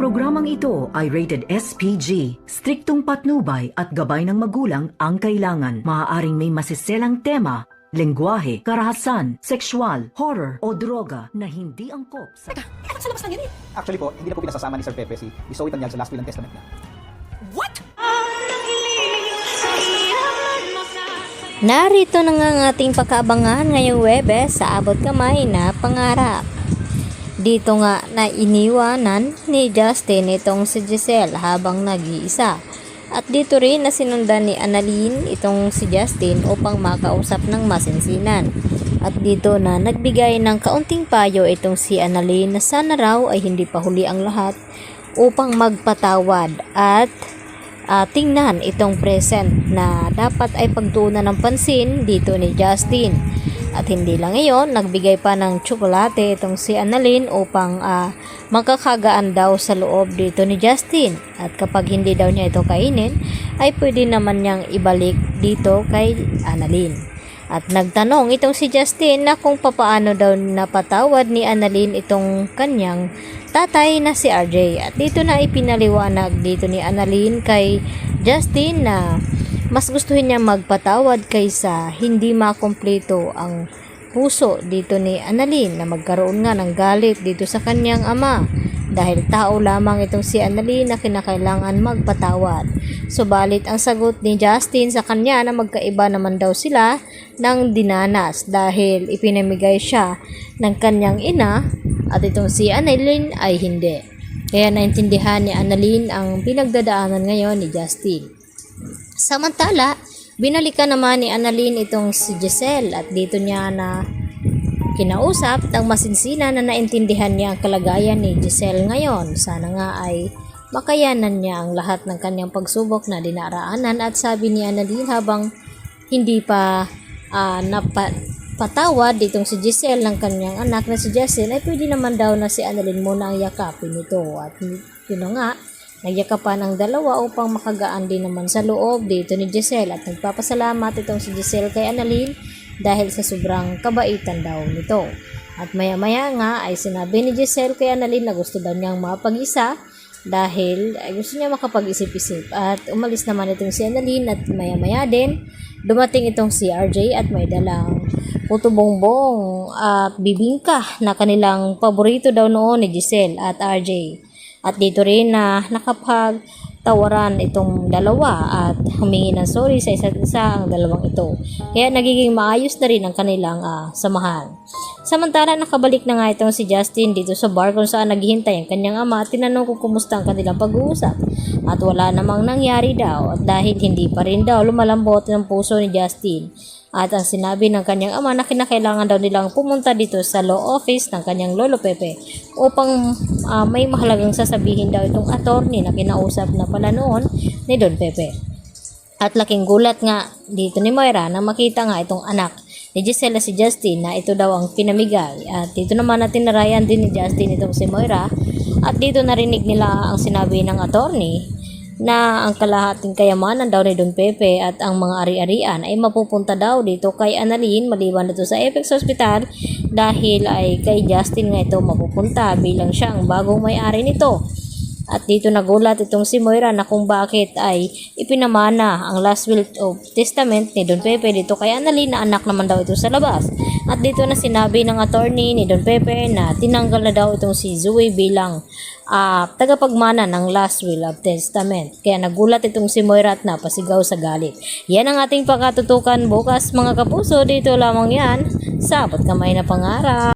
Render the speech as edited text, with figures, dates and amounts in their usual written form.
programang ito ay rated SPG. Striktong patnubay at gabay ng magulang ang kailangan. Maaaring may masiselang tema, lengguwahe, karahasan, sexual, horror o droga na hindi angkop sa... Dapat sa labas lang yan eh. Actually po, hindi na po pinasasama ni Sir Pepe si Zoe Tanyag sa last will and testament niya. What? Narito na nga ang ating pagkaabangan ngayong Webes sa abot kamay na pangarap. Dito nga na iniwanan ni Justin itong si Giselle habang nag-iisa. At dito rin na sinundan ni Annalyn itong si Justin upang makausap ng masinsinan. At dito na nagbigay ng kaunting payo itong si Annalyn na sana raw ay hindi pa huli ang lahat upang magpatawad at tingnan itong present na dapat ay pagtuunan ng pansin dito ni Justin. At hindi lang iyon, nagbigay pa ng tsokolate itong si Annalyn upang magkakagaan daw sa loob dito ni Justin. At kapag hindi daw niya ito kainin, ay pwede naman niyang ibalik dito kay Annalyn. At nagtanong itong si Justin na kung papaano daw napatawad ni Annalyn itong kanyang tatay na si RJ. At dito na ipinaliwanag dito ni Annalyn kay Justin na mas gustuhin niya magpatawad kaysa hindi makumpleto ang puso dito ni Annalyn na magkaroon nga ng galit dito sa kanyang ama dahil tao lamang itong si Annalyn na kinakailangan magpatawad. Subalit ang sagot ni Justin sa kanya na magkaiba naman daw sila ng dinanas dahil ipinamigay siya ng kanyang ina at itong si Annalyn ay hindi. Kaya naintindihan ni Annalyn ang pinagdadaanan ngayon ni Justin. Samantala, binalikan naman ni Annalyn itong si Giselle at dito niya na kinausap ng masinsinan na naintindihan niya ang kalagayan ni Giselle ngayon. Sana nga ay makayanan niya ang lahat ng kanyang pagsubok na dinaraanan at sabi ni Annalyn habang hindi pa napatawad itong si Giselle ng kanyang anak na si Giselle ay pwede naman daw na si Annalyn muna ang yakapin ito at yun nga. Nagyakapan ang dalawa upang makagaan din naman sa loob dito ni Giselle at nagpapasalamat itong si Giselle kay Annalyn dahil sa sobrang kabaitan daw nito. At maya-maya nga ay sinabi ni Giselle kay Annalyn na gusto daw niyang mapag-isa dahil gusto niya makapag-isip-isip. At umalis naman itong si Annalyn at maya-maya din dumating itong si RJ at may dalang puto bongbong at bibingka na kanilang paborito daw noon ni Giselle at RJ. At dito rin na nakapagtawaran itong dalawa at humingi ng sorry sa isa't isa ang dalawang ito. Kaya nagiging maayos na rin ang kanilang samahan. Samantala nakabalik na nga itong si Justin dito sa bar kung saan naghihintay ang kanyang ama at tinanong kung kumusta ang kanilang pag-uusap. At wala namang nangyari daw at dahil hindi pa rin daw lumalambot ng puso ni Justin. At ang sinabi ng kanyang ama na kinakailangan daw nilang pumunta dito sa law office ng kanyang lolo Pepe upang may mahalagang sasabihin daw itong attorney na kinausap na pala noon ni Don Pepe. At laking gulat nga dito ni Moira na makita nga itong anak ni Giselle si Justin na ito daw ang pinamigay. At dito naman natin narayan din ni Justin itong si Moira at dito narinig nila ang sinabi ng attorney na ang kalahating kayamanan daw ni Don Pepe at ang mga ari-arian ay mapupunta daw dito kay Annalyn maliban dito sa Apex Hospital dahil ay kay Justin nga ito mapupunta bilang siya ang bagong may-ari nito. At dito nagulat itong si Moira na kung bakit ay ipinamana ang last will of testament ni Don Pepe dito kay Annalyn na anak naman daw ito sa labas. At dito na sinabi ng attorney ni Don Pepe na tinanggal na daw itong si Zoe bilang tagapagmana ng last will of testament. Kaya nagulat itong si Moira at napasigaw sa galit. Yan ang ating pagkatutukan bukas mga kapuso. Dito lamang yan sa Abot Kamay na Pangarap.